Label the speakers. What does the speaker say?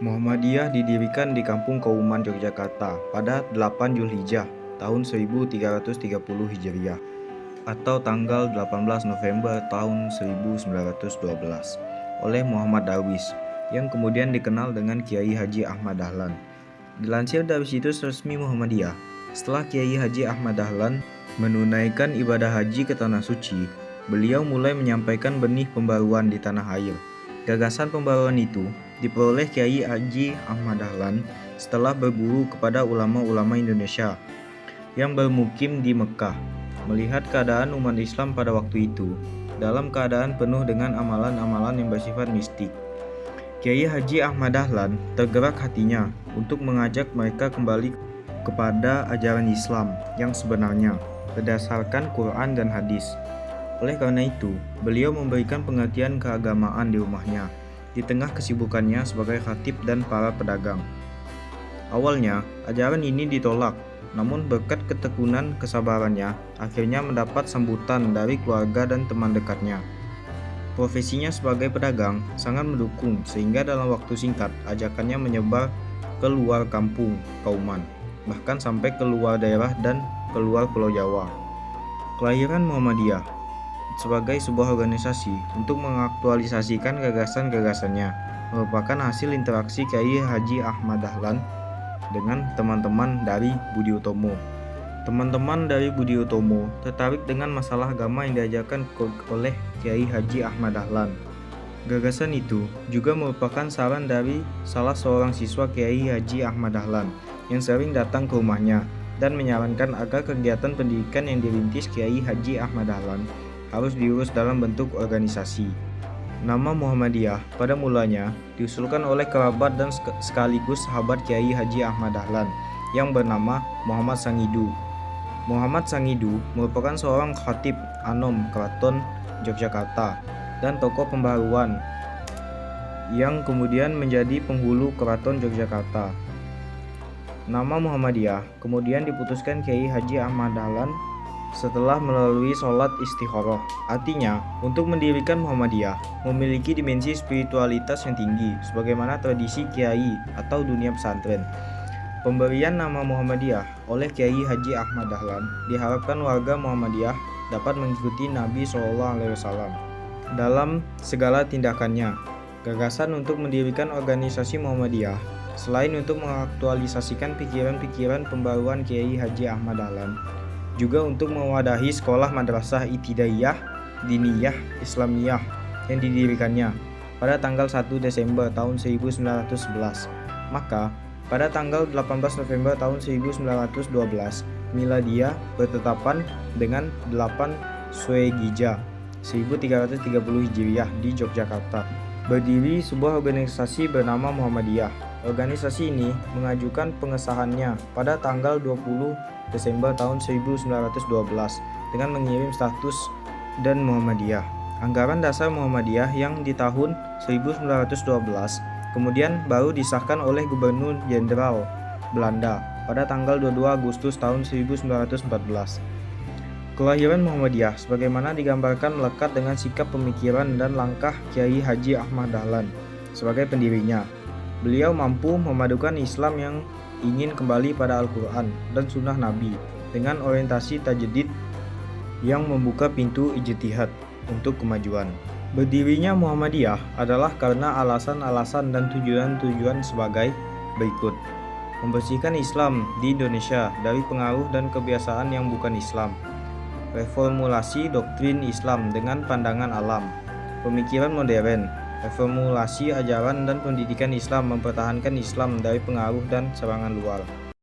Speaker 1: Muhammadiyah didirikan di Kampung Kauman, Yogyakarta pada 8 Zulhijjah tahun 1330 Hijriah atau tanggal 18 November tahun 1912 oleh Muhammad Darwis yang kemudian dikenal dengan Kiai Haji Ahmad Dahlan. Dilansir dari situs resmi Muhammadiyah, setelah Kiai Haji Ahmad Dahlan menunaikan ibadah haji ke Tanah Suci, beliau mulai menyampaikan benih pembaruan di tanah air. Gagasan pembaruan itu diperoleh Kiai Haji Ahmad Dahlan setelah berguru kepada ulama-ulama Indonesia yang bermukim di Mekah. Melihat keadaan umat Islam pada waktu itu dalam keadaan penuh dengan amalan-amalan yang bersifat mistik, Kiai Haji Ahmad Dahlan tergerak hatinya untuk mengajak mereka kembali kepada ajaran Islam yang sebenarnya berdasarkan Quran dan hadis. Oleh karena itu, beliau memberikan pengertian keagamaan di rumahnya di tengah kesibukannya sebagai khatib dan para pedagang. Awalnya, ajaran ini ditolak, namun berkat ketekunan kesabarannya, akhirnya mendapat sambutan dari keluarga dan teman dekatnya. Profesinya sebagai pedagang sangat mendukung sehingga dalam waktu singkat ajakannya menyebar ke luar kampung Kauman, bahkan sampai ke luar daerah dan keluar Pulau Jawa. Kelahiran Muhammadiyah sebagai sebuah organisasi untuk mengaktualisasikan gagasan-gagasannya merupakan hasil interaksi Kiai Haji Ahmad Dahlan dengan teman-teman dari Budi Utomo. Teman-teman dari Budi Utomo tertarik dengan masalah agama yang diajarkan oleh Kiai Haji Ahmad Dahlan. Gagasan itu juga merupakan saran dari salah seorang siswa Kiai Haji Ahmad Dahlan yang sering datang ke rumahnya dan menyarankan agar kegiatan pendidikan yang dirintis Kiai Haji Ahmad Dahlan harus diurus dalam bentuk organisasi. Nama Muhammadiyah pada mulanya diusulkan oleh kerabat dan sekaligus sahabat Kiai Haji Ahmad Dahlan yang bernama Muhammad Sangidu. Muhammad Sangidu merupakan seorang khatib Anom Keraton Yogyakarta dan tokoh pembaruan yang kemudian menjadi penghulu Keraton Yogyakarta. Nama Muhammadiyah kemudian diputuskan Kiai Haji Ahmad Dahlan setelah melalui sholat istikharah. Artinya, untuk mendirikan Muhammadiyah memiliki dimensi spiritualitas yang tinggi sebagaimana tradisi kiai atau dunia pesantren. Pemberian nama Muhammadiyah oleh Kiai Haji Ahmad Dahlan diharapkan warga Muhammadiyah dapat mengikuti Nabi SAW dalam segala tindakannya. Gagasan untuk mendirikan organisasi Muhammadiyah selain untuk mengaktualisasikan pikiran-pikiran pembaruan Kiai Haji Ahmad Dahlan, juga untuk mewadahi sekolah madrasah Ibtidaiyah Diniyah Islamiyah yang didirikannya pada tanggal 1 Desember tahun 1911. Maka, pada tanggal 18 November tahun 1912, Miladiyah bertetapan dengan 8 Zulhijjah 1330 Hijriah di Yogyakarta. Berdiri sebuah organisasi bernama Muhammadiyah. Organisasi ini mengajukan pengesahannya pada tanggal 20 Desember tahun 1912 dengan mengirim status dan Muhammadiyah. Anggaran dasar Muhammadiyah yang di tahun 1912 kemudian baru disahkan oleh Gubernur Jenderal Belanda pada tanggal 22 Agustus tahun 1914. Kelahiran Muhammadiyah sebagaimana digambarkan melekat dengan sikap pemikiran dan langkah Kiai Haji Ahmad Dahlan sebagai pendirinya. Beliau mampu memadukan Islam yang ingin kembali pada Al-Quran dan Sunnah Nabi dengan orientasi tajdid yang membuka pintu ijtihad untuk kemajuan. Berdirinya Muhammadiyah adalah karena alasan-alasan dan tujuan-tujuan sebagai berikut: membersihkan Islam di Indonesia dari pengaruh dan kebiasaan yang bukan Islam, reformulasi doktrin Islam dengan pandangan alam, pemikiran modern, reformulasi ajaran dan pendidikan Islam, mempertahankan Islam dari pengaruh dan serangan luar.